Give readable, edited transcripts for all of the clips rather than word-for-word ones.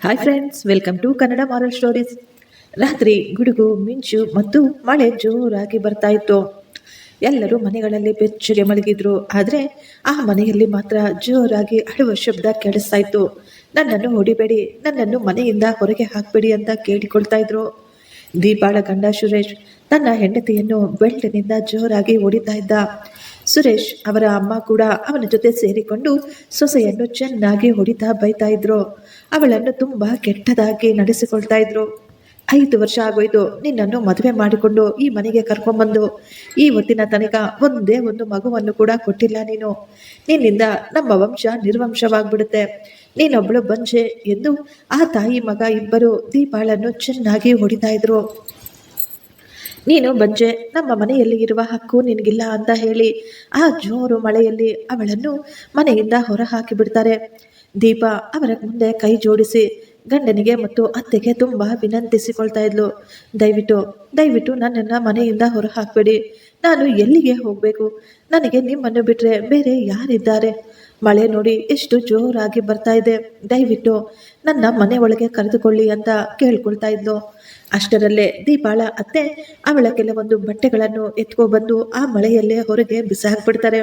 Hi friends, welcome to Kannada moral stories. ರಾತ್ರಿ ಗುಡುಗು ಮಿಂಚು ಮತ್ತು ಮಳೆ ಜೋರಾಗಿ ಬರ್ತಾ ಇತ್ತು. ಎಲ್ಲರೂ ಮನೆಗಳಲ್ಲಿ ಬೆಚ್ಚಗೆ ಮಲಗಿದ್ರು. ಆದರೆ ಆ ಮನೆಯಲ್ಲಿ ಮಾತ್ರ ಜೋರಾಗಿ ಅಳುವ ಶಬ್ದ ಕೇಳಿಸ್ತಾ ಇತ್ತು. ನನ್ನನ್ನು ಹೊಡಿಬೇಡಿ, ನನ್ನನ್ನು ಮನೆಯಿಂದ ಹೊರಗೆ ಹಾಕಬೇಡಿ ಅಂತ ಕೇಳಿಕೊಳ್ತಾ ಇದ್ರು. ದೀಪಾಳ ಗಂಡ ಸುರೇಶ್ ತನ್ನ ಹೆಂಡತಿಯನ್ನು ಬೆಲ್ಟಿನಿಂದ ಜೋರಾಗಿ ಹೊಡಿತಾ ಇದ್ದ. ಸುರೇಶ್ ಅವರ ಅಮ್ಮ ಕೂಡ ಅವನ ಜೊತೆ ಸೇರಿಕೊಂಡು ಸೊಸೆಯನ್ನು ಚೆನ್ನಾಗಿ ಹೊಡಿತಾ ಬೈತಾ ಇದ್ರು. ಅವಳನ್ನು ತುಂಬಾ ಕೆಟ್ಟದಾಗಿ ನಡೆಸಿಕೊಳ್ತಾ ಇದ್ರು. 5 ವರ್ಷ ಆಗೋಯ್ತು ನಿನ್ನನ್ನು ಮದುವೆ ಮಾಡಿಕೊಂಡು ಈ ಮನೆಗೆ ಕರ್ಕೊಂಡ್ಬಂದು. ಇವತ್ತಿನ ತನಕ ಒಂದೇ ಒಂದು ಮಗುವನ್ನು ಕೂಡ ಕೊಟ್ಟಿಲ್ಲ ನೀನು. ನಿನ್ನಿಂದ ನಮ್ಮ ವಂಶ ನಿರ್ವಂಶವಾಗ್ಬಿಡುತ್ತೆ. ನೀನೊಬ್ಬಳು ಬಂಜೆ ಎಂದು ಆ ತಾಯಿ ಮಗ ಇಬ್ಬರು ದೀಪಾಳನ್ನು ಚೆನ್ನಾಗಿ ಹೊಡಿತಾ ಇದ್ರು. ನೀನು ಬಂಜೆ, ನಮ್ಮ ಮನೆಯಲ್ಲಿ ಇರುವ ಹಕ್ಕು ನಿನಗಿಲ್ಲ ಅಂತ ಹೇಳಿ ಆ ಜೋರು ಮಳೆಯಲ್ಲಿ ಅವಳನ್ನು ಮನೆಯಿಂದ ಹೊರ ಹಾಕಿ ಬಿಡ್ತಾರೆ. ದೀಪ ಅವರ ಮುಂದೆ ಕೈ ಜೋಡಿಸಿ ಗಂಡನಿಗೆ ಮತ್ತು ಅತ್ತೆಗೆ ತುಂಬ ವಿನಂತಿಸಿಕೊಳ್ತಾ ಇದ್ಲು. ದಯವಿಟ್ಟು ದಯವಿಟ್ಟು ನನ್ನನ್ನು ಮನೆಯಿಂದ ಹೊರ ಹಾಕಬೇಡಿ. ನಾನು ಎಲ್ಲಿಗೆ ಹೋಗಬೇಕು? ನನಗೆ ನಿಮ್ಮನ್ನು ಬಿಟ್ಟರೆ ಬೇರೆ ಯಾರಿದ್ದಾರೆ? ಮಳೆ ನೋಡಿ ಎಷ್ಟು ಜೋರಾಗಿ ಬರ್ತಾ ಇದೆ. ದಯವಿಟ್ಟು ನನ್ನ ಮನೆ ಒಳಗೆ ಕರೆದುಕೊಳ್ಳಿ ಅಂತ ಕೇಳ್ಕೊಳ್ತಾ ಇದ್ಲು. ಅಷ್ಟರಲ್ಲೇ ದೀಪಾಳ ಅತ್ತೆ ಅವಳ ಕೆಲವೊಂದು ಬಟ್ಟೆಗಳನ್ನು ಎತ್ಕೊಬಂದು ಆ ಮಳೆಯಲ್ಲೇ ಹೊರಗೆ ಬಿಸಾಕ್ಬಿಡ್ತಾರೆ.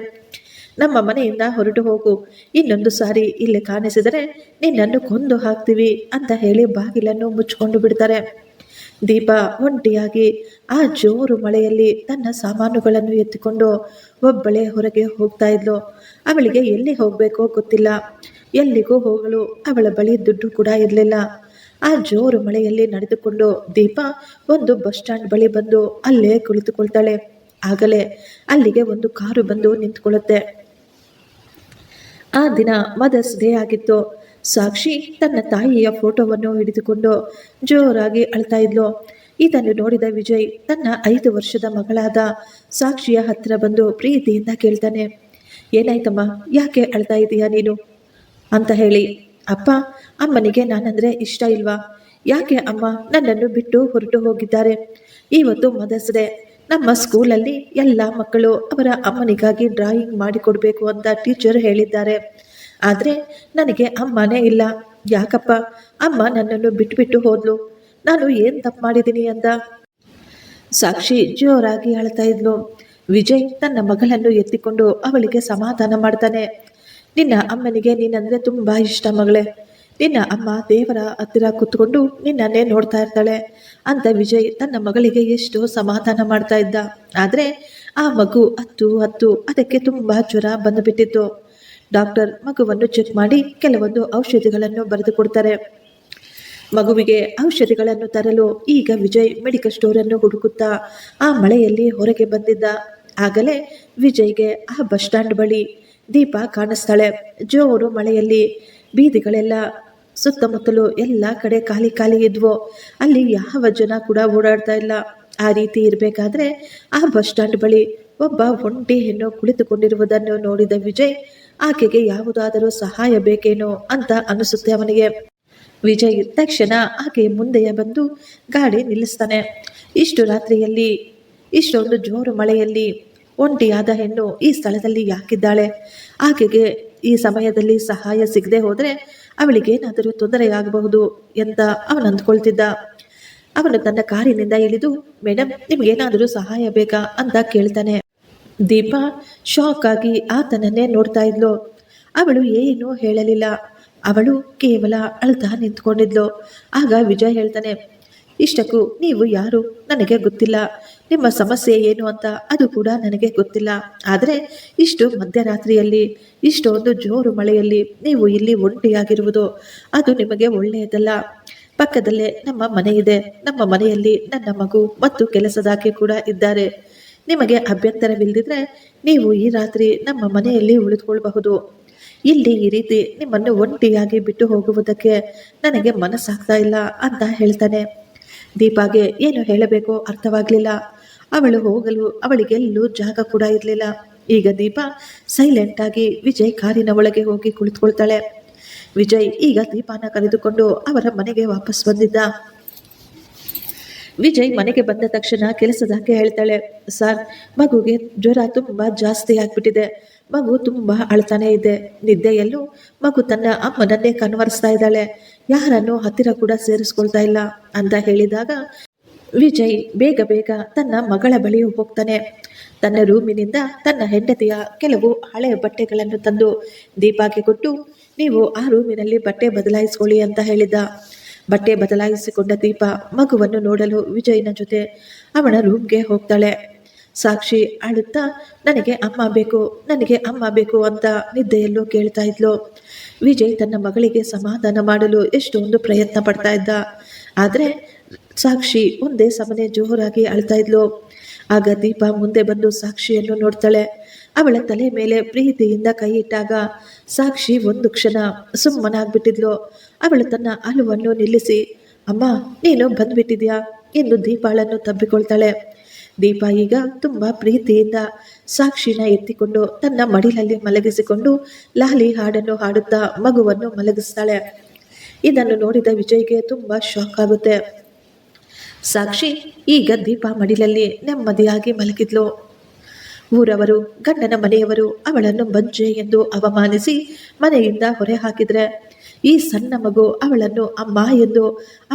ನಮ್ಮ ಮನೆಯಿಂದ ಹೊರಟು ಹೋಗು, ಇನ್ನೊಂದು ಸಾರಿ ಇಲ್ಲಿ ಕಾಣಿಸಿದರೆ ನಿನ್ನನ್ನು ಕೊಂದು ಹಾಕ್ತೀವಿ ಅಂತ ಹೇಳಿ ಬಾಗಿಲನ್ನು ಮುಚ್ಚಿಕೊಂಡು ಬಿಡ್ತಾರೆ. ದೀಪ ಒಂಟಿಯಾಗಿ ಆ ಜೋರು ಮಳೆಯಲ್ಲಿ ತನ್ನ ಸಾಮಾನುಗಳನ್ನು ಎತ್ತಿಕೊಂಡು ಒಬ್ಬಳೇ ಹೊರಗೆ ಹೋಗ್ತಾ ಇದ್ಲು. ಅವಳಿಗೆ ಎಲ್ಲಿ ಹೋಗಬೇಕೋ ಗೊತ್ತಿಲ್ಲ. ಎಲ್ಲಿಗೂ ಹೋಗಲು ಅವಳ ಬಳಿ ದುಡ್ಡು ಕೂಡ ಇರಲಿಲ್ಲ. ಆ ಜೋರು ಮಳೆಯಲ್ಲಿ ನಡೆದುಕೊಂಡು ದೀಪ ಒಂದು ಬಸ್ ಸ್ಟ್ಯಾಂಡ್ ಬಳಿ ಬಂದು ಅಲ್ಲೇ ಕುಳಿತುಕೊಳ್ತಾಳೆ. ಆಗಲೇ ಅಲ್ಲಿಗೆ ಒಂದು ಕಾರು ಬಂದು ನಿಂತ್ಕೊಳ್ಳುತ್ತೆ. ಆ ದಿನ ಮದರ್ಸ್ ಡೇ ಆಗಿತ್ತು. ಸಾಕ್ಷಿ ತನ್ನ ತಾಯಿಯ ಫೋಟೋವನ್ನು ಹಿಡಿದುಕೊಂಡು ಜೋರಾಗಿ ಅಳ್ತಾ ಇದ್ಲು. ಇದನ್ನು ನೋಡಿದ ವಿಜಯ್ ತನ್ನ 5 ವರ್ಷದ ಮಗಳಾದ ಸಾಕ್ಷಿಯ ಹತ್ತಿರ ಬಂದು ಪ್ರೀತಿಯಿಂದ ಕೇಳ್ತಾನೆ, ಏನಾಯ್ತಮ್ಮ, ಯಾಕೆ ಅಳ್ತಾ ಇದೀಯಾ ನೀನು ಅಂತ ಹೇಳಿ. ಅಪ್ಪ, ಅಮ್ಮನಿಗೆ ನಾನಂದ್ರೆ ಇಷ್ಟ ಇಲ್ವಾ? ಯಾಕೆ ಅಮ್ಮ ನನ್ನನ್ನು ಬಿಟ್ಟು ಹೊರಟು ಹೋಗಿದ್ದಾರೆ? ಇವತ್ತು ಮದರ್ಸ್ ಡೇ. ನಮ್ಮ ಸ್ಕೂಲಲ್ಲಿ ಎಲ್ಲ ಮಕ್ಕಳು ಅವರ ಅಮ್ಮನಿಗಾಗಿ ಡ್ರಾಯಿಂಗ್ ಮಾಡಿಕೊಡ್ಬೇಕು ಅಂತ ಟೀಚರ್ ಹೇಳಿದ್ದಾರೆ. ಆದರೆ ನನಗೆ ಅಮ್ಮನೇ ಇಲ್ಲ. ಯಾಕಪ್ಪ? ಅಮ್ಮ ನನ್ನನ್ನು ಬಿಟ್ಬಿಟ್ಟು ಹೋದ್ಲು. ನಾನು ಏನು ತಪ್ಪು ಮಾಡಿದ್ದೀನಿ ಅಂತ ಸಾಕ್ಷಿ ಜೋರಾಗಿ ಅಳ್ತಾ ಇದ್ಲು. ವಿಜಯ್ ತನ್ನ ಮಗಳನ್ನು ಎತ್ತಿಕೊಂಡು ಅವಳಿಗೆ ಸಮಾಧಾನ ಮಾಡ್ತಾನೆ. ನಿನ್ನ ಅಮ್ಮನಿಗೆ ನೀನಂದ್ರೆ ತುಂಬ ಇಷ್ಟ ಮಗಳೇ. ನಿನ್ನ ಅಮ್ಮ ದೇವರ ಹತ್ತಿರ ಕೂತ್ಕೊಂಡು ನಿನ್ನನ್ನೇ ನೋಡ್ತಾ ಇರ್ತಾಳೆ ಅಂತ ವಿಜಯ್ ತನ್ನ ಮಗಳಿಗೆ ಎಷ್ಟು ಸಮಾಧಾನ ಮಾಡ್ತಾ ಇದ್ದ. ಆದರೆ ಆ ಮಗು ಹತ್ತು ಅದಕ್ಕೆ ತುಂಬ ಜ್ವರ ಬಂದುಬಿಟ್ಟಿತ್ತು. ಡಾಕ್ಟರ್ ಮಗುವನ್ನು ಚೆಕ್ ಮಾಡಿ ಕೆಲವೊಂದು ಔಷಧಿಗಳನ್ನು ಬರೆದು ಕೊಡ್ತಾರೆ. ಮಗುವಿಗೆ ಔಷಧಿಗಳನ್ನು ತರಲು ಈಗ ವಿಜಯ್ ಮೆಡಿಕಲ್ ಸ್ಟೋರನ್ನು ಹುಡುಕುತ್ತಾ ಆ ಮಳೆಯಲ್ಲಿ ಹೊರಗೆ ಬಂದಿದ್ದ. ಆಗಲೇ ವಿಜಯ್ಗೆ ಆ ಬಸ್ ಸ್ಟ್ಯಾಂಡ್ ಬಳಿ ದೀಪ ಕಾಣಿಸ್ತಾಳೆ. ಜೋರು ಮಳೆಯಲ್ಲಿ ಬೀದಿಗಳೆಲ್ಲ ಸುತ್ತಮುತ್ತಲು ಎಲ್ಲ ಕಡೆ ಖಾಲಿ ಖಾಲಿ ಇದ್ವು. ಅಲ್ಲಿ ಯಾವ ಜನ ಕೂಡ ಓಡಾಡ್ತಾ ಇಲ್ಲ. ಆ ರೀತಿ ಇರಬೇಕಾದ್ರೆ ಆ ಬಸ್ ಸ್ಟ್ಯಾಂಡ್ ಬಳಿ ಒಬ್ಬ ಒಂಟಿ ಹೆಣ್ಣು ಕುಳಿತುಕೊಂಡಿರುವುದನ್ನು ನೋಡಿದ ವಿಜಯ್ ಆಕೆಗೆ ಯಾವುದಾದರೂ ಸಹಾಯ ಬೇಕೇನೋ ಅಂತ ಅನಿಸುತ್ತೆ ಅವನಿಗೆ. ವಿಜಯ್ ತಕ್ಷಣ ಆಕೆ ಮುಂದೆಯೇ ಬಂದು ಗಾಡಿ ನಿಲ್ಲಿಸ್ತಾನೆ. ಇಷ್ಟು ರಾತ್ರಿಯಲ್ಲಿ ಇಷ್ಟೊಂದು ಜೋರು ಮಳೆಯಲ್ಲಿ ಒಂಟಿಯಾದ ಹೆಣ್ಣು ಈ ಸ್ಥಳದಲ್ಲಿ ಯಾಕಿದ್ದಾಳೆ? ಆಕೆಗೆ ಈ ಸಮಯದಲ್ಲಿ ಸಹಾಯ ಸಿಗದೆ ಹೋದರೆ ಅವಳಿಗೇನಾದರೂ ತೊಂದರೆಯಾಗಬಹುದು ಅಂತ ಅವನು ಅಂದ್ಕೊಳ್ತಿದ್ದ. ಅವನು ತನ್ನ ಕಾರಿನಿಂದ ಇಳಿದು, ಮೇಡಮ್ ನಿಮಗೇನಾದರೂ ಸಹಾಯ ಬೇಕಾ ಅಂತ ಕೇಳ್ತಾನೆ. ದೀಪ ಶಾಕ್ ಆಗಿ ಆತನನ್ನೇ ನೋಡ್ತಾ ಇದ್ಲು. ಅವಳು ಏನೂ ಹೇಳಲಿಲ್ಲ. ಅವಳು ಕೇವಲ ಅಳ್ತಾ ನಿಂತ್ಕೊಂಡಿದ್ಲು. ಆಗ ವಿಜಯ್ ಹೇಳ್ತಾನೆ, ಇಷ್ಟಕ್ಕೂ ನೀವು ಯಾರು ನನಗೆ ಗೊತ್ತಿಲ್ಲ. ನಿಮ್ಮ ಸಮಸ್ಯೆ ಏನು ಅಂತ ಅದು ಕೂಡ ನನಗೆ ಗೊತ್ತಿಲ್ಲ. ಆದರೆ ಇಷ್ಟು ಮಧ್ಯರಾತ್ರಿಯಲ್ಲಿ ಇಷ್ಟೊಂದು ಜೋರು ಮಳೆಯಲ್ಲಿ ನೀವು ಇಲ್ಲಿ ಒಂಟಿಯಾಗಿರುವುದು ಅದು ನಿಮಗೆ ಒಳ್ಳೆಯದಲ್ಲ. ಪಕ್ಕದಲ್ಲೇ ನಮ್ಮ ಮನೆ ಇದೆ. ನಮ್ಮ ಮನೆಯಲ್ಲಿ ನನ್ನ ಮಗು ಮತ್ತು ಕೆಲಸದಾಕೆ ಕೂಡ ಇದ್ದಾರೆ. ನಿಮಗೆ ಅಭ್ಯಂತರವಿಲ್ಲದಿದ್ರೆ ನೀವು ಈ ರಾತ್ರಿ ನಮ್ಮ ಮನೆಯಲ್ಲಿ ಉಳಿದುಕೊಳ್ಳಬಹುದು. ಇಲ್ಲಿ ಈ ರೀತಿ ನಿಮ್ಮನ್ನು ಒಂಟಿಯಾಗಿ ಬಿಟ್ಟು ಹೋಗುವುದಕ್ಕೆ ನನಗೆ ಮನಸ್ಸಾಗ್ತಾ ಇಲ್ಲ ಅಂತ ಹೇಳ್ತಾನೆ. ದೀಪಾಗೆ ಏನು ಹೇಳಬೇಕೋ ಅರ್ಥವಾಗಲಿಲ್ಲ. ಅವಳು ಹೋಗಲು ಅವಳಿಗೆಲ್ಲೂ ಜಾಗ ಕೂಡ ಇರಲಿಲ್ಲ. ಈಗ ದೀಪ ಸೈಲೆಂಟ್ ಆಗಿ ವಿಜಯ್ ಕಾರಿನ ಒಳಗೆ ಹೋಗಿ ಕುಳಿತುಕೊಳ್ತಾಳೆ. ವಿಜಯ್ ಈಗ ದೀಪಾನ ಕರೆದುಕೊಂಡು ಅವರ ಮನೆಗೆ ವಾಪಸ್ ಬಂದಿದ್ದ. ವಿಜಯ್ ಮನೆಗೆ ಬಂದ ತಕ್ಷಣ ಕೆಲಸದಾಕೆ ಹೇಳ್ತಾಳೆ, ಸರ್, ಮಗುಗೆ ಜ್ವರ ತುಂಬಾ ಜಾಸ್ತಿ ಆಗ್ಬಿಟ್ಟಿದೆ. ಮಗು ತುಂಬಾ ಅಳ್ತಾನೆ ಇದೆ. ನಿದ್ದೆಯಲ್ಲೂ ಮಗು ತನ್ನ ಅಮ್ಮನನ್ನೇ ಕನ್ವರ್ಸ್ತಾ ಇದ್ದಾಳೆ. ಯಾರನ್ನು ಹತ್ತಿರ ಕೂಡ ಸೇರಿಸ್ಕೊಳ್ತಾ ಇಲ್ಲ ಅಂತ ಹೇಳಿದಾಗ ವಿಜಯ್ ಬೇಗ ಬೇಗ ತನ್ನ ಮಗಳ ಬಳಿ ಹೋಗ್ತಾನೆ. ತನ್ನ ರೂಮಿನಿಂದ ತನ್ನ ಹೆಂಡತಿಯ ಕೆಲವು ಹಳೆಯ ಬಟ್ಟೆಗಳನ್ನು ತಂದು ದೀಪಾಗೆ ಕೊಟ್ಟು, ನೀವು ಆ ರೂಮಿನಲ್ಲಿ ಬಟ್ಟೆ ಬದಲಾಯಿಸ್ಕೊಳ್ಳಿ ಅಂತ ಹೇಳಿದ. ಬಟ್ಟೆ ಬದಲಾಯಿಸಿಕೊಂಡ ದೀಪ ಮಗುವನ್ನು ನೋಡಲು ವಿಜಯ್ನ ಜೊತೆ ಅವನ ರೂಮ್ಗೆ ಹೋಗ್ತಾಳೆ. ಸಾಕ್ಷಿ ಅಳುತ್ತಾ ನನಗೆ ಅಮ್ಮ ಬೇಕು, ನನಗೆ ಅಮ್ಮ ಬೇಕು ಅಂತ ನಿದ್ದೆಯಲ್ಲೂ ಕೇಳ್ತಾ ಇದ್ಲು. ವಿಜಯ್ ತನ್ನ ಮಗಳಿಗೆ ಸಮಾಧಾನ ಮಾಡಲು ಎಷ್ಟೊಂದು ಪ್ರಯತ್ನ ಪಡ್ತಾ ಇದ್ದ. ಆದರೆ ಸಾಕ್ಷಿ ಒಂದೇ ಸಮನೆ ಜೋರಾಗಿ ಅಳ್ತಾ ಇದ್ಲು. ಆಗ ದೀಪ ಮುಂದೆ ಬಂದು ಸಾಕ್ಷಿಯನ್ನು ನೋಡ್ತಾಳೆ. ಅವಳ ತಲೆ ಮೇಲೆ ಪ್ರೀತಿಯಿಂದ ಕೈ ಇಟ್ಟಾಗ ಸಾಕ್ಷಿ ಒಂದು ಕ್ಷಣ ಸುಮ್ಮನಾಗ್ಬಿಟ್ಟಿದ್ಲು. ಅವಳು ತನ್ನ ಅಳುವನ್ನು ನಿಲ್ಲಿಸಿ, ಅಮ್ಮ ನೀನು ಬಂದ್ಬಿಟ್ಟಿದ್ಯಾ ಎಂದು ದೀಪಾಳನ್ನು ತಬ್ಬಿಕೊಳ್ತಾಳೆ. ದೀಪ ಈಗ ತುಂಬಾ ಪ್ರೀತಿಯಿಂದ ಸಾಕ್ಷಿನ ಎತ್ತಿಕೊಂಡು ತನ್ನ ಮಡಿಲಲ್ಲಿ ಮಲಗಿಸಿಕೊಂಡು ಲಾಲಿ ಹಾಡನ್ನು ಹಾಡುತ್ತಾ ಮಗುವನ್ನು ಮಲಗಿಸ್ತಾಳೆ. ಇದನ್ನು ನೋಡಿದ ವಿಜಯ್ಗೆ ತುಂಬಾ ಶಾಕ್ ಆಗುತ್ತೆ. ಸಾಕ್ಷಿ ಈಗ ದೀಪ ಮಡಿಲಲ್ಲಿ ನೆಮ್ಮದಿಯಾಗಿ ಮಲಗಿದ್ಲು. ಊರವರು, ಗಂಡನ ಮನೆಯವರು ಅವಳನ್ನು ಬಂಜೆ ಎಂದು ಅವಮಾನಿಸಿ ಮನೆಯಿಂದ ಹೊರೆ ಹಾಕಿದ್ರೆ ಈ ಸಣ್ಣ ಮಗು ಅವಳನ್ನು ಅಮ್ಮ ಎಂದು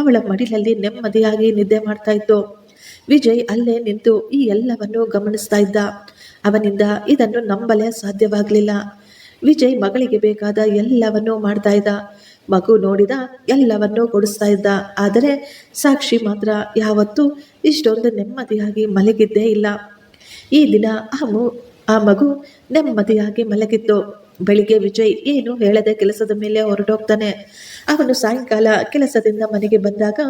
ಅವಳ ಮಡಿಲಲ್ಲಿ ನೆಮ್ಮದಿಯಾಗಿ ನಿದ್ದೆ ಮಾಡ್ತಾ ಇತ್ತು. ವಿಜಯ್ ಅಲ್ಲೇ ನಿಂತು ಈ ಎಲ್ಲವನ್ನು ಗಮನಿಸ್ತಾ ಇದ್ದ. ಅವನಿಂದ ಇದನ್ನು ನಂಬಲೇ ಸಾಧ್ಯವಾಗಲಿಲ್ಲ. ವಿಜಯ್ ಮಗಳಿಗೆ ಬೇಕಾದ ಎಲ್ಲವನ್ನೂ ಮಾಡ್ತಾ ಇದ್ದ. ಮಗು ನೋಡಿದ ಎಲ್ಲವನ್ನೂ ಕೊಡಿಸ್ತಾ ಇದ್ದ. ಆದರೆ ಸಾಕ್ಷಿ ಮಾತ್ರ ಯಾವತ್ತೂ ಇಷ್ಟೊಂದು ನೆಮ್ಮದಿಯಾಗಿ ಮಲಗಿದ್ದೇ ಇಲ್ಲ. ಈ ದಿನ ಆ ಮಗು ನೆಮ್ಮದಿಯಾಗಿ ಮಲಗಿತ್ತು. ಬೆಳಿಗ್ಗೆ ವಿಜಯ್ ಏನು ಹೇಳದೆ ಕೆಲಸದ ಮೇಲೆ ಹೊರಟೋಗ್ತಾನೆ. ಅವನು ಸಾಯಂಕಾಲ ಕೆಲಸದಿಂದ ಮನೆಗೆ ಬಂದಾಗ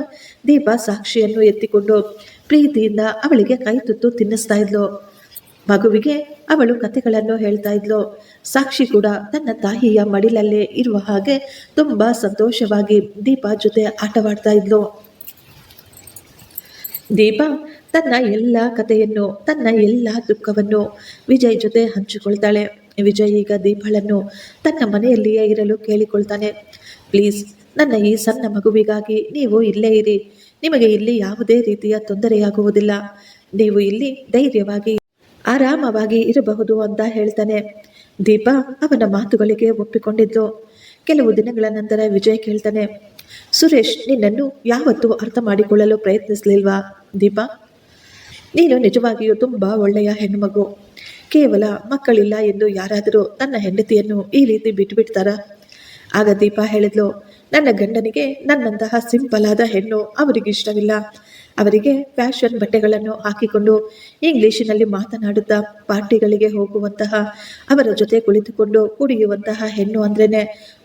ದೀಪ ಸಾಕ್ಷಿಯನ್ನು ಎತ್ತಿಕೊಂಡು ಪ್ರೀತಿಯಿಂದ ಅವಳಿಗೆ ಕೈ ತುತ್ತು ತಿನ್ನಿಸ್ತಾ ಇದ್ಲು. ಮಗುವಿಗೆ ಅವಳು ಕಥೆಗಳನ್ನು ಹೇಳ್ತಾ ಇದ್ಲು. ಸಾಕ್ಷಿ ಕೂಡ ತನ್ನ ತಾಯಿಯ ಮಡಿಲಲ್ಲೇ ಇರುವ ಹಾಗೆ ತುಂಬಾ ಸಂತೋಷವಾಗಿ ದೀಪ ಜೊತೆ ಆಟವಾಡ್ತಾ ಇದ್ಲು. ದೀಪ ತನ್ನ ಎಲ್ಲ ಕಥೆಯನ್ನು, ತನ್ನ ಎಲ್ಲ ದುಃಖವನ್ನು ವಿಜಯ್ ಜೊತೆ ಹಂಚಿಕೊಳ್ತಾಳೆ. ವಿಜಯ್ ಈಗ ದೀಪಳನ್ನು ತನ್ನ ಮನೆಯಲ್ಲಿಯೇ ಇರಲು ಕೇಳಿಕೊಳ್ತಾನೆ. ಪ್ಲೀಸ್, ನನ್ನ ಈ ಸಣ್ಣ ಮಗುವಿಗಾಗಿ ನೀವು ಇಲ್ಲೇ ಇರಿ. ನಿಮಗೆ ಇಲ್ಲಿ ಯಾವುದೇ ರೀತಿಯ ತೊಂದರೆಯಾಗುವುದಿಲ್ಲ. ನೀವು ಇಲ್ಲಿ ಧೈರ್ಯವಾಗಿ ಆರಾಮವಾಗಿ ಇರಬಹುದು ಅಂತ ಹೇಳ್ತಾನೆ. ದೀಪ ಅವನ ಮಾತುಗಳಿಗೆ ಒಪ್ಪಿಕೊಂಡಿದ್ದು. ಕೆಲವು ದಿನಗಳ ನಂತರ ವಿಜಯ್ ಕೇಳ್ತಾನೆ, ಸುರೇಶ್ ನಿನ್ನನ್ನು ಯಾವತ್ತೂ ಅರ್ಥ ಮಾಡಿಕೊಳ್ಳಲು ಪ್ರಯತ್ನಿಸಲಿಲ್ವಾ? ದೀಪ, ನೀನು ನಿಜವಾಗಿಯೂ ತುಂಬ ಒಳ್ಳೆಯ ಹೆಣ್ಣುಮಗು. ಕೇವಲ ಮಕ್ಕಳಿಲ್ಲ ಎಂದು ಯಾರಾದರೂ ತನ್ನ ಹೆಂಡತಿಯನ್ನು ಈ ರೀತಿ ಬಿಟ್ಟುಬಿಡ್ತಾರಾ? ಆಗ ದೀಪ ಹೇಳಿದ್ಲು, ನನ್ನ ಗಂಡನಿಗೆ ನನ್ನಂತಹ ಸಿಂಪಲ್ ಆದ ಹೆಣ್ಣು ಅವರಿಗಿಷ್ಟವಿಲ್ಲ. ಅವರಿಗೆ ಫ್ಯಾಷನ್ ಬಟ್ಟೆಗಳನ್ನು ಹಾಕಿಕೊಂಡು ಇಂಗ್ಲಿಷಿನಲ್ಲಿ ಮಾತನಾಡುತ್ತಾ ಪಾರ್ಟಿಗಳಿಗೆ ಹೋಗುವಂತಹ, ಅವರ ಜೊತೆ ಕುಳಿತುಕೊಂಡು ಕುಡಿಯುವಂತಹ ಹೆಣ್ಣು ಅಂದ್ರೇ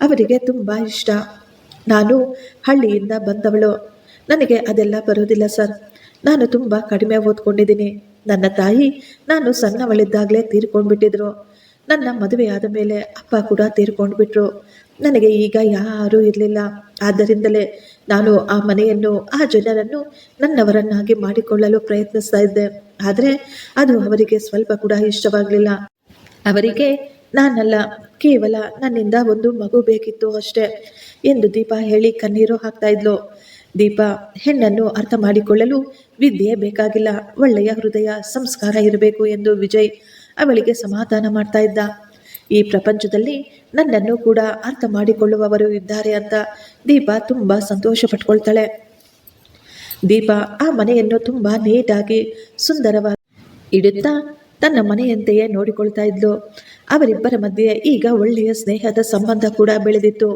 ಅವರಿಗೆ ತುಂಬ ಇಷ್ಟ. ನಾನು ಹಳ್ಳಿಯಿಂದ ಬಂದವಳು. ನನಗೆ ಅದೆಲ್ಲ ಬರೋದಿಲ್ಲ ಸರ್. ನಾನು ತುಂಬ ಕಡಿಮೆ ಓದ್ಕೊಂಡಿದ್ದೀನಿ. ನನ್ನ ತಾಯಿ ನಾನು ಸಣ್ಣವಳಿದ್ದಾಗಲೇ ತೀರ್ಕೊಂಡ್ಬಿಟ್ಟಿದ್ರು. ನನ್ನ ಮದುವೆಯಾದ ಮೇಲೆ ಅಪ್ಪ ಕೂಡ ತೀರ್ಕೊಂಡ್ಬಿಟ್ರು. ನನಗೆ ಈಗ ಯಾರೂ ಇರಲಿಲ್ಲ. ಆದ್ದರಿಂದಲೇ ನಾನು ಆ ಮನೆಯನ್ನು, ಆ ಜನರನ್ನು ನನ್ನವರನ್ನಾಗಿ ಮಾಡಿಕೊಳ್ಳಲು ಪ್ರಯತ್ನಿಸ್ತಾ ಇದ್ದೆ. ಆದರೆ ಅದು ಅವರಿಗೆ ಸ್ವಲ್ಪ ಕೂಡ ಇಷ್ಟವಾಗಲಿಲ್ಲ. ಅವರಿಗೆ ನಾನಲ್ಲ, ಕೇವಲ ನನ್ನಿಂದ ಒಂದು ಮಗು ಬೇಕಿತ್ತು ಅಷ್ಟೇ ಎಂದು ದೀಪ ಹೇಳಿ ಕಣ್ಣೀರು ಹಾಕ್ತಾ ಇದ್ಲು. ದೀಪ, ಹೆಣ್ಣನ್ನು ಅರ್ಥ ಮಾಡಿಕೊಳ್ಳಲು ವಿದ್ಯೆ ಬೇಕಾಗಿಲ್ಲ, ಒಳ್ಳೆಯ ಹೃದಯ, ಸಂಸ್ಕಾರ ಇರಬೇಕು ಎಂದು ವಿಜಯ್ ಅವಳಿಗೆ ಸಮಾಧಾನ ಮಾಡ್ತಾ ಇದ್ದ. ಈ ಪ್ರಪಂಚದಲ್ಲಿ ನನ್ನನ್ನು ಕೂಡ ಅರ್ಥ ಮಾಡಿಕೊಳ್ಳುವವರು ಇದ್ದಾರೆ ಅಂತ ದೀಪ ತುಂಬ ಸಂತೋಷ ಪಟ್ಕೊಳ್ತಾಳೆ. ದೀಪ ಆ ಮನೆಯನ್ನು ತುಂಬ ನೀಟಾಗಿ ಸುಂದರವಾಗಿ ಇಡುತ್ತಾ ತನ್ನ ಮನೆಯಂತೆಯೇ ನೋಡಿಕೊಳ್ತಾ ಇದ್ಲು. ಅವರಿಬ್ಬರ ಮಧ್ಯೆ ಈಗ ಒಳ್ಳೆಯ ಸ್ನೇಹದ ಸಂಬಂಧ ಕೂಡ ಬೆಳೆದಿತ್ತು.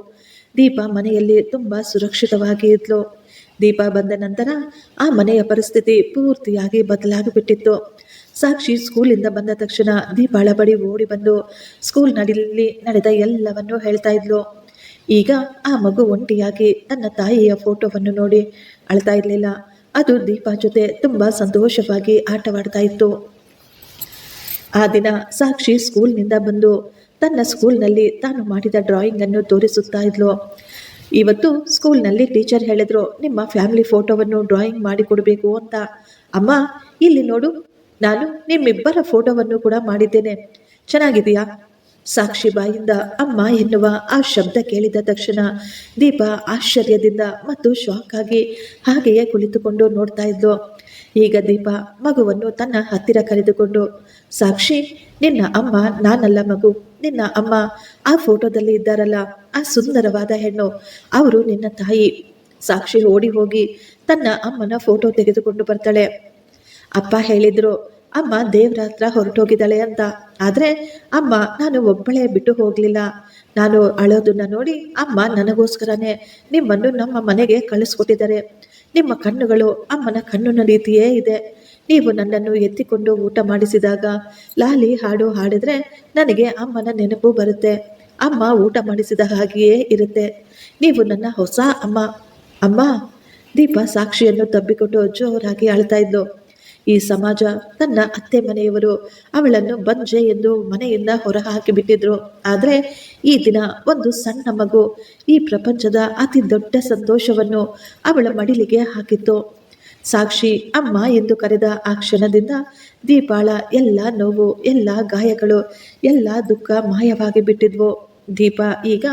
ದೀಪ ಮನೆಯಲ್ಲಿ ತುಂಬ ಸುರಕ್ಷಿತವಾಗಿ ಇದ್ಲು. ದೀಪ ಬಂದ ನಂತರ ಆ ಮನೆಯ ಪರಿಸ್ಥಿತಿ ಪೂರ್ತಿಯಾಗಿ ಬದಲಾಗಿಬಿಟ್ಟಿತ್ತು. ಸಾಕ್ಷಿ ಸ್ಕೂಲಿಂದ ಬಂದ ತಕ್ಷಣ ದೀಪಾಳ ಬಳಿ ಓಡಿ ಬಂದು ಸ್ಕೂಲ್ನಲ್ಲಿ ನಡೆದ ಎಲ್ಲವನ್ನೂ ಹೇಳ್ತಾ ಇದ್ಲು. ಈಗ ಆ ಮಗು ಒಂಟಿಯಾಗಿ ತನ್ನ ತಾಯಿಯ ಫೋಟೋವನ್ನು ನೋಡಿ ಅಳ್ತಾ ಇರಲಿಲ್ಲ. ಅದು ದೀಪ ಜೊತೆ ತುಂಬ ಸಂತೋಷವಾಗಿ ಆಟವಾಡ್ತಾ ಇತ್ತು. ಆ ದಿನ ಸಾಕ್ಷಿ ಸ್ಕೂಲ್ನಿಂದ ಬಂದು ತನ್ನ ಸ್ಕೂಲ್ನಲ್ಲಿ ತಾನು ಮಾಡಿದ ಡ್ರಾಯಿಂಗನ್ನು ತೋರಿಸುತ್ತಾ ಇದ್ಲು. ಇವತ್ತು ಸ್ಕೂಲ್ನಲ್ಲಿ ಟೀಚರ್ ಹೇಳಿದ್ರು, ನಿಮ್ಮ ಫ್ಯಾಮಿಲಿ ಫೋಟೋವನ್ನು ಡ್ರಾಯಿಂಗ್ ಮಾಡಿಕೊಡಬೇಕು ಅಂತ. ಅಮ್ಮ, ಇಲ್ಲಿ ನೋಡು, ನಾನು ನಿಮ್ಮಿಬ್ಬರ ಫೋಟೋವನ್ನು ಕೂಡ ಮಾಡಿದ್ದೇನೆ. ಚೆನ್ನಾಗಿದೆಯಾ? ಸಾಕ್ಷಿ ಬಾಯಿಂದ ಅಮ್ಮ ಎನ್ನುವ ಆ ಶಬ್ದ ಕೇಳಿದ ತಕ್ಷಣ ದೀಪ ಆಶ್ಚರ್ಯದಿಂದ ಮತ್ತು ಶಾಕ್ ಆಗಿ ಹಾಗೆಯೇ ಕುಳಿತುಕೊಂಡು ನೋಡ್ತಾ ಇದ್ಲು. ಈಗ ದೀಪ ಮಗುವನ್ನು ತನ್ನ ಹತ್ತಿರ ಕರೆದುಕೊಂಡು, ಸಾಕ್ಷಿ, ನಿನ್ನ ಅಮ್ಮ ನಾನಲ್ಲ ಮಗು, ನಿನ್ನ ಅಮ್ಮ ಆ ಫೋಟೋದಲ್ಲಿ ಇದ್ದಾರಲ್ಲ, ಆ ಸುಂದರವಾದ ಹೆಣ್ಣು, ಅವರು ನಿನ್ನ ತಾಯಿ. ಸಾಕ್ಷಿ ಓಡಿ ಹೋಗಿ ತನ್ನ ಅಮ್ಮನ ಫೋಟೋ ತೆಗೆದುಕೊಂಡು ಬರ್ತಾಳೆ. ಅಪ್ಪ ಹೇಳಿದ್ರು ಅಮ್ಮ ದೇವ್ರ ಹತ್ರ ಹೊರಟೋಗಿದ್ದಾಳೆ ಅಂತ. ಆದರೆ ಅಮ್ಮ ನಾನು ಒಬ್ಬಳೇ ಬಿಟ್ಟು ಹೋಗಲಿಲ್ಲ. ನಾನು ಅಳೋದನ್ನ ನೋಡಿ ಅಮ್ಮ ನನಗೋಸ್ಕರನೇ ನಿಮ್ಮನ್ನು ನಮ್ಮ ಮನೆಗೆ ಕಳಿಸ್ಕೊಟ್ಟಿದ್ದಾರೆ. ನಿಮ್ಮ ಕಣ್ಣುಗಳು ಅಮ್ಮನ ಕಣ್ಣಿನ ರೀತಿಯೇ ಇದೆ. ನೀವು ನನ್ನನ್ನು ಎತ್ತಿಕೊಂಡು ಊಟ ಮಾಡಿಸಿದಾಗ ಲಾಲಿ ಹಾಡು ಹಾಡಿದ್ರೆ ನನಗೆ ಅಮ್ಮನ ನೆನಪು ಬರುತ್ತೆ. ಅಮ್ಮ ಊಟ ಮಾಡಿಸಿದ ಹಾಗೆಯೇ ಇರುತ್ತೆ. ನೀವು ನನ್ನ ಹೊಸ ಅಮ್ಮ. ಅಮ್ಮ. ದೀಪ ಸಾಕ್ಷಿಯನ್ನು ತಬ್ಬಿಕೊಂಡು ಜೋರಾಗಿ ಅಳ್ತಾ ಇದ್ಲು. ಈ ಸಮಾಜ, ತನ್ನ ಅತ್ತೆ ಮನೆಯವರು ಅವಳನ್ನು ಬಂಜೆ ಎಂದು ಮನೆಯಿಂದ ಹೊರಹಾಕಿ ಬಿಟ್ಟಿದ್ರು. ಆದರೆ ಈ ದಿನ ಒಂದು ಸಣ್ಣ ಮಗು ಈ ಪ್ರಪಂಚದ ಅತಿ ದೊಡ್ಡ ಸಂತೋಷವನ್ನು ಅವಳ ಮಡಿಲಿಗೆ ಹಾಕಿತ್ತು. ಸಾಕ್ಷಿ ಅಮ್ಮ ಎಂದು ಕರೆದ ಆ ಕ್ಷಣದಿಂದ ದೀಪಾಳ ಎಲ್ಲ ನೋವು, ಎಲ್ಲ ಗಾಯಗಳು, ಎಲ್ಲ ದುಃಖ ಮಾಯವಾಗಿ ಬಿಟ್ಟಿದ್ವು. ದೀಪ ಈಗ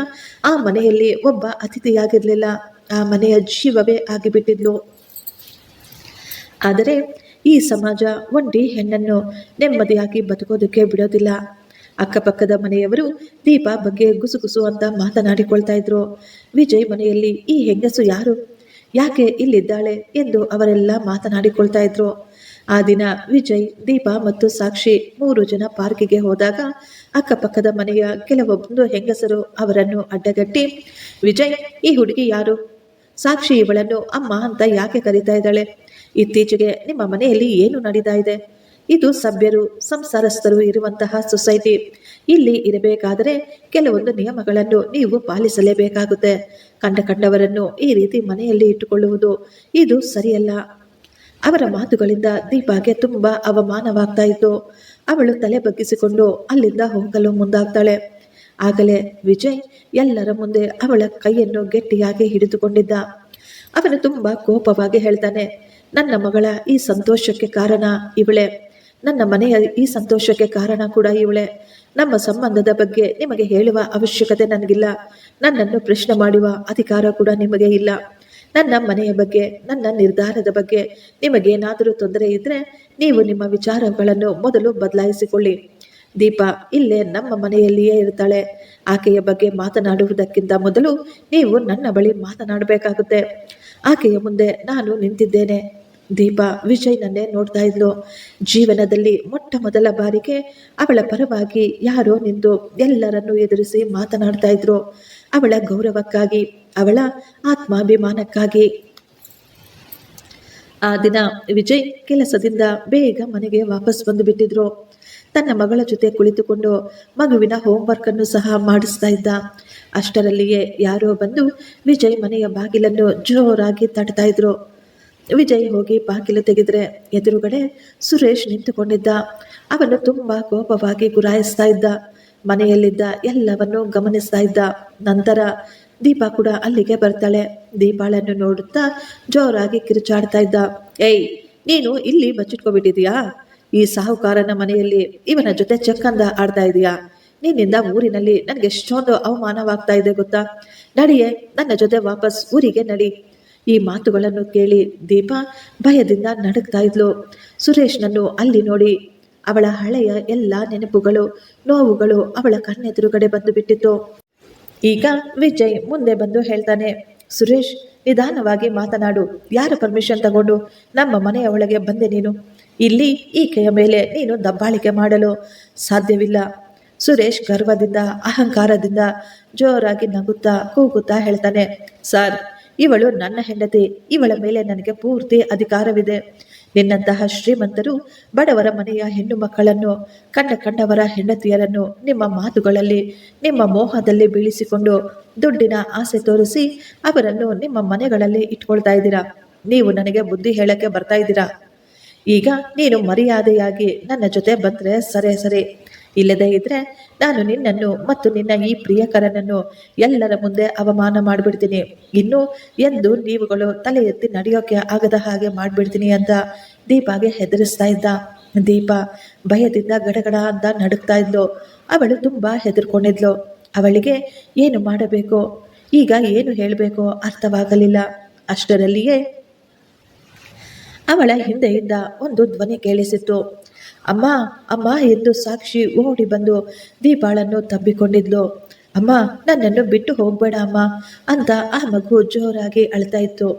ಆ ಮನೆಯಲ್ಲಿ ಒಬ್ಬ ಅತಿಥಿಯಾಗಿರಲಿಲ್ಲ, ಆ ಮನೆಯ ಜೀವವೇ ಆಗಿಬಿಟ್ಟಿದ್ಲು. ಆದರೆ ಈ ಸಮಾಜ ಒಂಟಿ ಹೆಣ್ಣನ್ನು ನೆಮ್ಮದಿಯಾಗಿ ಬದುಕೋದಕ್ಕೆ ಬಿಡೋದಿಲ್ಲ. ಅಕ್ಕಪಕ್ಕದ ಮನೆಯವರು ದೀಪ ಬಗ್ಗೆ ಗುಸುಗುಸು ಅಂತ ಮಾತನಾಡಿಕೊಳ್ತಾ ಇದ್ರು. ವಿಜಯ್ ಮನೆಯಲ್ಲಿ ಈ ಹೆಂಗಸು ಯಾರು, ಯಾಕೆ ಇಲ್ಲಿದ್ದಾಳೆ ಎಂದು ಅವರೆಲ್ಲ ಮಾತನಾಡಿಕೊಳ್ತಾ ಇದ್ರು. ಆ ದಿನ ವಿಜಯ್, ದೀಪ ಮತ್ತು ಸಾಕ್ಷಿ 3 ಜನ ಪಾರ್ಕಿಗೆ ಹೋದಾಗ ಅಕ್ಕಪಕ್ಕದ ಮನೆಯ ಕೆಲವೊಂದು ಹೆಂಗಸರು ಅವರನ್ನು ಅಡ್ಡಗಟ್ಟಿ, ವಿಜಯ್, ಈ ಹುಡುಗಿ ಯಾರು? ಸಾಕ್ಷಿ ಇವಳನ್ನು ಅಮ್ಮ ಅಂತ ಯಾಕೆ ಕರೀತಾ ಇದ್ದಾಳೆ? ಇತ್ತೀಚೆಗೆ ನಿಮ್ಮ ಮನೆಯಲ್ಲಿ ಏನು ನಡೀತಾ ಇದೆ? ಇದು ಸಭ್ಯರು, ಸಂಸಾರಸ್ಥರು ಇರುವಂತಹ ಸೊಸೈಟಿ. ಇಲ್ಲಿ ಇರಬೇಕಾದರೆ ಕೆಲವೊಂದು ನಿಯಮಗಳನ್ನು ನೀವು ಪಾಲಿಸಲೇಬೇಕಾಗುತ್ತೆ. ಕಂಡವರನ್ನು ಈ ರೀತಿ ಮನೆಯಲ್ಲಿ ಇಟ್ಟುಕೊಳ್ಳುವುದು ಇದು ಸರಿಯಲ್ಲ. ಅವರ ಮಾತುಗಳಿಂದ ದೀಪಾಗೆ ತುಂಬಾ ಅವಮಾನವಾಗ್ತಾ ಇತ್ತು. ಅವಳು ತಲೆ ಬಗ್ಗಿಸಿಕೊಂಡು ಅಲ್ಲಿಂದ ಹೋಗಲು ಮುಂದಾಗ್ತಾಳೆ. ಆಗಲೇ ವಿಜಯ್ ಎಲ್ಲರ ಮುಂದೆ ಅವಳ ಕೈಯನ್ನು ಗಟ್ಟಿಯಾಗಿ ಹಿಡಿದುಕೊಂಡಿದ್ದ. ಅವನು ತುಂಬಾ ಕೋಪವಾಗಿ ಹೇಳ್ತಾನೆ, ನನ್ನ ಮಗಳ ಈ ಸಂತೋಷಕ್ಕೆ ಕಾರಣ ಇವಳೆ. ನನ್ನ ಮನೆಯ ಈ ಸಂತೋಷಕ್ಕೆ ಕಾರಣ ಕೂಡ ಇವಳೆ. ನಮ್ಮ ಸಂಬಂಧದ ಬಗ್ಗೆ ನಿಮಗೆ ಹೇಳುವ ಅವಶ್ಯಕತೆ ನನಗಿಲ್ಲ. ನನ್ನನ್ನು ಪ್ರಶ್ನೆ ಮಾಡುವ ಅಧಿಕಾರ ಕೂಡ ನಿಮಗೆ ಇಲ್ಲ. ನನ್ನ ಮನೆಯ ಬಗ್ಗೆ, ನನ್ನ ನಿರ್ಧಾರದ ಬಗ್ಗೆ ನಿಮಗೇನಾದರೂ ತೊಂದರೆ ಇದ್ದರೆ ನೀವು ನಿಮ್ಮ ವಿಚಾರಗಳನ್ನು ಮೊದಲು ಬದಲಾಯಿಸಿಕೊಳ್ಳಿ. ದೀಪ ಇಲ್ಲೇ ನಮ್ಮ ಮನೆಯಲ್ಲಿಯೇ ಇರ್ತಾಳೆ. ಆಕೆಯ ಬಗ್ಗೆ ಮಾತನಾಡುವುದಕ್ಕಿಂತ ಮೊದಲು ನೀವು ನನ್ನ ಬಳಿ ಮಾತನಾಡಬೇಕಾಗುತ್ತೆ. ಆಕೆಯ ಮುಂದೆ ನಾನು ನಿಂತಿದ್ದೇನೆ. ದೀಪ ವಿಜಯ್ನನ್ನೇ ನೋಡ್ತಾ ಇದ್ಲು. ಜೀವನದಲ್ಲಿ ಮೊಟ್ಟ ಮೊದಲ ಬಾರಿಗೆ ಅವಳ ಪರವಾಗಿ ಯಾರೋ ನಿಂತು ಎಲ್ಲರನ್ನೂ ಎದುರಿಸಿ ಮಾತನಾಡ್ತಾ ಇದ್ರು. ಅವಳ ಗೌರವಕ್ಕಾಗಿ, ಅವಳ ಆತ್ಮಾಭಿಮಾನಕ್ಕಾಗಿ. ಆ ದಿನ ವಿಜಯ್ ಕೆಲಸದಿಂದ ಬೇಗ ಮನೆಗೆ ವಾಪಸ್ ಬಂದು ಬಿಟ್ಟಿದ್ರು. ತನ್ನ ಮಗಳ ಜೊತೆ ಕುಳಿತುಕೊಂಡು ಮಗುವಿನ ಹೋಮ್ವರ್ಕ್ ಅನ್ನು ಸಹ ಮಾಡಿಸ್ತಾ ಇದ್ದ. ಅಷ್ಟರಲ್ಲಿಯೇ ಯಾರೋ ಬಂದು ವಿಜಯ್ ಮನೆಯ ಬಾಗಿಲನ್ನು ಜೋರಾಗಿ ತಟ್ತಾ ಇದ್ರು. ವಿಜಯ್ ಹೋಗಿ ಬಾಗಿಲು ತೆಗೆದ್ರೆ ಎದುರುಗಡೆ ಸುರೇಶ್ ನಿಂತುಕೊಂಡಿದ್ದ. ಅವನು ತುಂಬಾ ಕೋಪವಾಗಿ ಗುರಾಯಿಸ್ತಾ ಇದ್ದ. ಮನೆಯಲ್ಲಿದ್ದ ಎಲ್ಲವನ್ನು ಗಮನಿಸ್ತಾ ಇದ್ದ. ನಂತರ ದೀಪ ಕೂಡ ಅಲ್ಲಿಗೆ ಬರ್ತಾಳೆ. ದೀಪಾಳನ್ನು ನೋಡುತ್ತಾ ಜೋರಾಗಿ ಕಿರುಚಾಡ್ತಾ ಇದ್ದ. ಏಯ್, ನೀನು ಇಲ್ಲಿ ಬಚ್ಚಿಟ್ಕೊಬಿಟ್ಟಿದೀಯಾ? ಈ ಸಾಹುಕಾರನ ಮನೆಯಲ್ಲಿ ಇವನ ಜೊತೆ ಚಕ್ಕಂದ ಆಡ್ತಾ ಇದೀಯಾ? ನಿನ್ನಿಂದ ಊರಿನಲ್ಲಿ ನನಗೆ ಎಷ್ಟೊಂದು ಅವಮಾನವಾಗ್ತಾ ಇದೆ ಗೊತ್ತಾ? ನಡಿಯೇ, ನನ್ನ ಜೊತೆ ವಾಪಸ್ ಊರಿಗೆ ನಡಿ. ಈ ಮಾತುಗಳನ್ನು ಕೇಳಿ ದೀಪ ಭಯದಿಂದ ನಡುಗ್ತಾ ಇದ್ಲು. ಸುರೇಶ್ನನ್ನು ಅಲ್ಲಿ ನೋಡಿ ಅವಳ ಹಳೆಯ ಎಲ್ಲ ನೆನಪುಗಳು, ನೋವುಗಳು ಅವಳ ಕಣ್ಣೆದುರುಗಡೆ ಬಂದು ಬಿಟ್ಟಿತ್ತು. ಈಗ ವಿಜಯ್ ಮುಂದೆ ಬಂದು ಹೇಳ್ತಾನೆ, ಸುರೇಶ್, ನಿಧಾನವಾಗಿ ಮಾತನಾಡು. ಯಾರ ಪರ್ಮಿಷನ್ ತಗೊಂಡು ನಮ್ಮ ಮನೆಯ ಒಳಗೆ ಬಂದೆ ನೀನು? ಇಲ್ಲಿ ಈಕೆಯ ಮೇಲೆ ನೀನು ದಬ್ಬಾಳಿಕೆ ಮಾಡಲು ಸಾಧ್ಯವಿಲ್ಲ. ಸುರೇಶ್ ಗರ್ವದಿಂದ, ಅಹಂಕಾರದಿಂದ ಜೋರಾಗಿ ನಗುತ್ತಾ ಕೂಗುತ್ತಾ ಹೇಳ್ತಾನೆ, ಸರ್, ಇವಳು ನನ್ನ ಹೆಂಡತಿ. ಇವಳ ಮೇಲೆ ನನಗೆ ಪೂರ್ತಿ ಅಧಿಕಾರವಿದೆ. ನಿನ್ನಂತಹ ಶ್ರೀಮಂತರು ಬಡವರ ಮನೆಯ ಹೆಣ್ಣು ಮಕ್ಕಳನ್ನು, ಕಂಡವರ ಹೆಂಡತಿಯರನ್ನು ನಿಮ್ಮ ಮಾತುಗಳಲ್ಲಿ, ನಿಮ್ಮ ಮೋಹದಲ್ಲಿ ಬೀಳಿಸಿಕೊಂಡು ದುಡ್ಡಿನ ಆಸೆ ತೋರಿಸಿ ಅವರನ್ನು ನಿಮ್ಮ ಮನೆಗಳಲ್ಲಿ ಇಟ್ಕೊಳ್ತಾ ಇದ್ದೀರಾ. ನೀವು ನನಗೆ ಬುದ್ಧಿ ಹೇಳಕ್ಕೆ ಬರ್ತಾ ಇದ್ದೀರಾ? ಈಗ ನೀನು ಮರ್ಯಾದೆಯಾಗಿ ನನ್ನ ಜೊತೆ ಬಂದರೆ ಸರಿ. ಇಲ್ಲದೇ ಇದ್ರೆ ನಾನು ನಿನ್ನನ್ನು ಮತ್ತು ನಿನ್ನ ಈ ಪ್ರಿಯಕರನನ್ನು ಎಲ್ಲರ ಮುಂದೆ ಅವಮಾನ ಮಾಡಿಬಿಡ್ತೀನಿ. ಇನ್ನು ಎಂದು ನೀವುಗಳು ತಲೆ ಎತ್ತಿ ನಡೆಯೋಕೆ ಆಗದ ಹಾಗೆ ಮಾಡಿಬಿಡ್ತೀನಿ ಅಂತ ದೀಪಾಗೆ ಹೆದರಿಸ್ತಾ ಇದ್ದ. ದೀಪ ಭಯದಿಂದ ಗಡಗಡ ಅಂತ ನಡುಗ್ತಾ ಇದ್ಲು. ಅವಳು ತುಂಬ ಹೆದರ್ಕೊಂಡಿದ್ಲು. ಅವಳಿಗೆ ಏನು ಮಾಡಬೇಕೋ ಈಗ ಏನು ಹೇಳಬೇಕೋ ಅರ್ಥವಾಗಲಿಲ್ಲ. ಅಷ್ಟರಲ್ಲಿಯೇ ಅವಳ ಹಿಂದೆಯಿಂದ ಒಂದು ಧ್ವನಿ ಕೇಳಿಸಿತ್ತು. ಅಮ್ಮ ಅಮ್ಮ ಎಂದು ಸಾಕ್ಷಿ ಓಡಿ ಬಂದು ದೀಪಾಳನ್ನು ತಬ್ಬಿಕೊಂಡಿದ್ಲು. ಅಮ್ಮ ನನ್ನನ್ನು ಬಿಟ್ಟು ಹೋಗ್ಬೇಡ ಅಮ್ಮ ಅಂತ ಆ ಮಗು ಜೋರಾಗಿ ಅಳ್ತಾ ಇತ್ತು.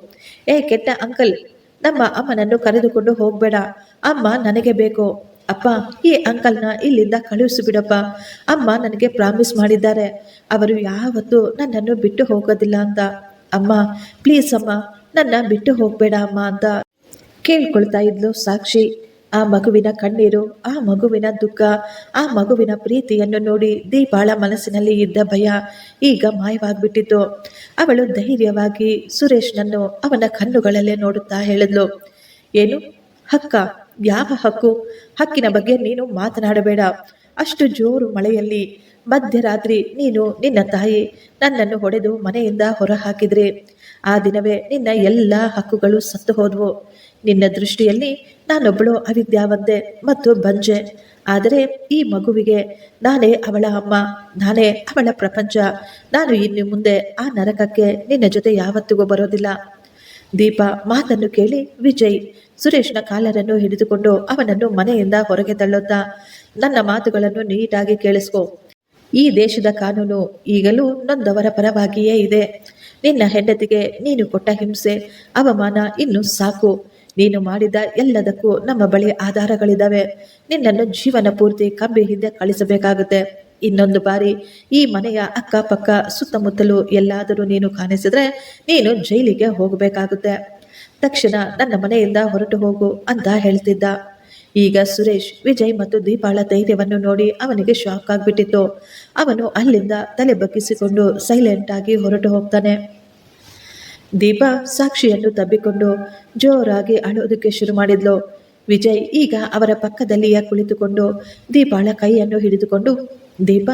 ಏ ಕೆಟ್ಟ ಅಂಕಲ್, ನಮ್ಮ ಅಮ್ಮನನ್ನು ಕರೆದುಕೊಂಡು ಹೋಗ್ಬೇಡ, ಅಮ್ಮ ನನಗೆ ಬೇಕು. ಅಪ್ಪ ಈ ಅಂಕಲ್ನ ಇಲ್ಲಿಂದ ಕಳುಹಿಸಿಬಿಡಪ್ಪ. ಅಮ್ಮ ನನಗೆ ಪ್ರಾಮಿಸ್ ಮಾಡಿದ್ದಾರೆ, ಅವರು ಯಾವತ್ತೂ ನನ್ನನ್ನು ಬಿಟ್ಟು ಹೋಗೋದಿಲ್ಲ ಅಂತ. ಅಮ್ಮ ಪ್ಲೀಸ್ ಅಮ್ಮ, ನನ್ನ ಬಿಟ್ಟು ಹೋಗ್ಬೇಡ ಅಮ್ಮ ಅಂತ ಕೇಳ್ಕೊಳ್ತಾ ಇದ್ಲು ಸಾಕ್ಷಿ. ಆ ಮಗುವಿನ ಕಣ್ಣೀರು, ಆ ಮಗುವಿನ ದುಃಖ, ಆ ಮಗುವಿನ ಪ್ರೀತಿಯನ್ನು ನೋಡಿ ದೀಪಾಳ ಮನಸ್ಸಿನಲ್ಲಿ ಇದ್ದ ಭಯ ಈಗ ಮಾಯವಾಗ್ಬಿಟ್ಟಿತ್ತು. ಅವಳು ಧೈರ್ಯವಾಗಿ ಸುರೇಶ್ನನ್ನು ಅವನ ಕಣ್ಣುಗಳಲ್ಲೇ ನೋಡುತ್ತಾ ಹೇಳಿದ್ಲು, ಏನು ಹಕ್ಕ? ಯಾವ ಹಕ್ಕು? ಹಕ್ಕಿನ ಬಗ್ಗೆ ನೀನು ಮಾತನಾಡಬೇಡ. ಅಷ್ಟು ಜೋರು ಮಳೆಯಲ್ಲಿ ಮಧ್ಯರಾತ್ರಿ ನೀನು ನಿನ್ನ ತಾಯಿ ನನ್ನನ್ನು ಹೊಡೆದು ಮನೆಯಿಂದ ಹೊರ ಹಾಕಿದ್ರಿ. ಆ ದಿನವೇ ನಿನ್ನ ಎಲ್ಲ ಹಕ್ಕುಗಳು ಸತ್ತು ಹೋದವು. ನಿನ್ನ ದೃಷ್ಟಿಯಲ್ಲಿ ನಾನೊಬ್ಬಳು ಅವಿದ್ಯಾವಂತೆ ಮತ್ತು ಬಂಜೆ. ಆದರೆ ಈ ಮಗುವಿಗೆ ನಾನೇ ಅವಳ ಅಮ್ಮ, ನಾನೇ ಅವಳ ಪ್ರಪಂಚ. ನಾನು ಇನ್ನು ಮುಂದೆ ಆ ನರಕಕ್ಕೆ ನಿನ್ನ ಜೊತೆ ಯಾವತ್ತಿಗೂ ಬರೋದಿಲ್ಲ. ದೀಪ ಮಾತನ್ನು ಕೇಳಿ ವಿಜಯ್ ಸುರೇಶ್ನ ಕಾಲರನ್ನು ಹಿಡಿದುಕೊಂಡು ಅವನನ್ನು ಮನೆಯಿಂದ ಹೊರಗೆ ತಳ್ಳುತ್ತಾ, ನನ್ನ ಮಾತುಗಳನ್ನು ನೀಟಾಗಿ ಕೇಳಿಸ್ಕೊ. ಈ ದೇಶದ ಕಾನೂನು ಈಗಲೂ ನೊಂದವರ ಪರವಾಗಿಯೇ ಇದೆ. ನಿನ್ನ ಹೆಂಡತಿಗೆ ನೀನು ಕೊಟ್ಟ ಹಿಂಸೆ, ಅವಮಾನ ಇನ್ನು ಸಾಕು. ನೀನು ಮಾಡಿದ ಎಲ್ಲದಕ್ಕೂ ನಮ್ಮ ಬಳಿ ಆಧಾರಗಳಿದ್ದಾವೆ. ನಿನ್ನನ್ನು ಜೀವನ ಪೂರ್ತಿ ಕಂಬಿ ಹಿಂದೆ ಕಳಿಸಬೇಕಾಗುತ್ತೆ. ಇನ್ನೊಂದು ಬಾರಿ ಈ ಮನೆಯ ಅಕ್ಕಪಕ್ಕ ಸುತ್ತಮುತ್ತಲೂ ಎಲ್ಲಾದರೂ ನೀನು ಕಾಣಿಸಿದ್ರೆ ನೀನು ಜೈಲಿಗೆ ಹೋಗಬೇಕಾಗುತ್ತೆ. ತಕ್ಷಣ ನನ್ನ ಮನೆಯಿಂದ ಹೊರಟು ಹೋಗು ಅಂತ ಹೇಳ್ತಿದ್ದ. ಈಗ ಸುರೇಶ್, ವಿಜಯ್ ಮತ್ತು ದೀಪಾಳ ಧೈರ್ಯವನ್ನು ನೋಡಿ ಅವನಿಗೆ ಶಾಕ್ ಆಗಿಬಿಟ್ಟಿತ್ತು. ಅವನು ಅಲ್ಲಿಂದ ತಲೆ ಬಗ್ಗಿಸಿಕೊಂಡು ಸೈಲೆಂಟ್ ಆಗಿ ಹೊರಟು ಹೋಗ್ತಾನೆ. ದೀಪ ಸಾಕ್ಷಿಯನ್ನು ತಬ್ಬಿಕೊಂಡು ಜೋರಾಗಿ ಅಳೋದಕ್ಕೆ ಶುರು ಮಾಡಿದ್ಲು. ವಿಜಯ್ ಈಗ ಅವರ ಪಕ್ಕದಲ್ಲಿಯೇ ಕುಳಿತುಕೊಂಡು ದೀಪಾಳ ಕೈಯನ್ನು ಹಿಡಿದುಕೊಂಡು, ದೀಪ,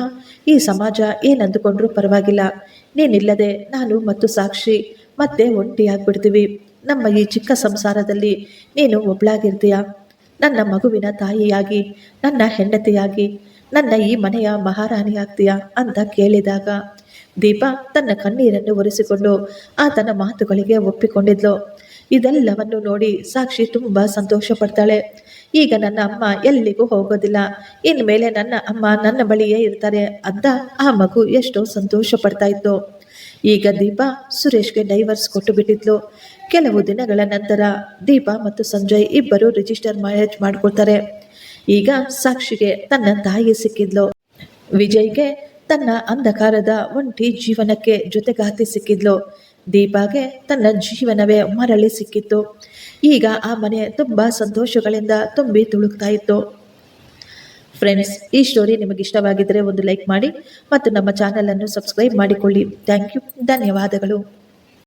ಈ ಸಮಾಜ ಏನಂದುಕೊಂಡ್ರೂ ಪರವಾಗಿಲ್ಲ, ನೀನಿಲ್ಲದೆ ನಾನು ಮತ್ತು ಸಾಕ್ಷಿ ಮತ್ತೆ ಒಂಟಿಯಾಗ್ಬಿಡ್ತೀವಿ. ನಮ್ಮ ಈ ಚಿಕ್ಕ ಸಂಸಾರದಲ್ಲಿ ನೀನು ಒಬ್ಳಾಗಿರ್ತೀಯ. ನನ್ನ ಮಗುವಿನ ತಾಯಿಯಾಗಿ, ನನ್ನ ಹೆಂಡತಿಯಾಗಿ, ನನ್ನ ಈ ಮನೆಯ ಮಹಾರಾಣಿಯಾಗ್ತೀಯ ಅಂತ ಕೇಳಿದಾಗ ದೀಪ ತನ್ನ ಕಣ್ಣೀರನ್ನು ಒರೆಸಿಕೊಂಡು ಆತನ ಮಾತುಗಳಿಗೆ ಒಪ್ಪಿಕೊಂಡಿದ್ಲು. ಇದೆಲ್ಲವನ್ನು ನೋಡಿ ಸಾಕ್ಷಿ ತುಂಬ ಸಂತೋಷ ಪಡ್ತಾಳೆ. ಈಗ ನನ್ನ ಅಮ್ಮ ಎಲ್ಲಿಗೂ ಹೋಗೋದಿಲ್ಲ, ಇನ್ಮೇಲೆ ನನ್ನ ಅಮ್ಮ ನನ್ನ ಬಳಿಯೇ ಇರ್ತಾರೆ ಅಂತ ಆ ಮಗು ಎಷ್ಟೋ ಸಂತೋಷ ಪಡ್ತಾ ಇತ್ತು. ಈಗ ದೀಪ ಸುರೇಶ್ಗೆ ಡೈವರ್ಸ್ ಕೊಟ್ಟು ಬಿಟ್ಟಿದ್ಲು. ಕೆಲವು ದಿನಗಳ ನಂತರ ದೀಪ ಮತ್ತು ಸಂಜಯ್ ಇಬ್ಬರು ರಿಜಿಸ್ಟರ್ ಮ್ಯಾರೇಜ್ ಮಾಡ್ಕೊಳ್ತಾರೆ. ಈಗ ಸಾಕ್ಷಿಗೆ ತನ್ನ ತಾಯಿ ಸಿಕ್ಕಿದ್ಲು. ವಿಜಯ್ಗೆ ತನ್ನ ಅಂಧಕಾರದ ಒಂಟಿ ಜೀವನಕ್ಕೆ ಜೊತೆಗಾತಿ ಸಿಕ್ಕಿದ್ಲು. ದೀಪಾಗೆ ತನ್ನ ಜೀವನವೇ ಮರಳಿ ಸಿಕ್ಕಿತ್ತು. ಈಗ ಆ ಮನೆ ತುಂಬ ಸಂತೋಷಗಳಿಂದ ತುಂಬಿ ತುಳುಕ್ತಾ ಇತ್ತು. ಫ್ರೆಂಡ್ಸ್, ಈ ಸ್ಟೋರಿ ನಿಮಗೆ ಇಷ್ಟವಾಗಿದ್ದರೆ ಒಂದು ಲೈಕ್ ಮಾಡಿ ಮತ್ತು ನಮ್ಮ ಚಾನಲನ್ನು ಸಬ್ಸ್ಕ್ರೈಬ್ ಮಾಡಿಕೊಳ್ಳಿ. ಥ್ಯಾಂಕ್ ಯು, ಧನ್ಯವಾದಗಳು.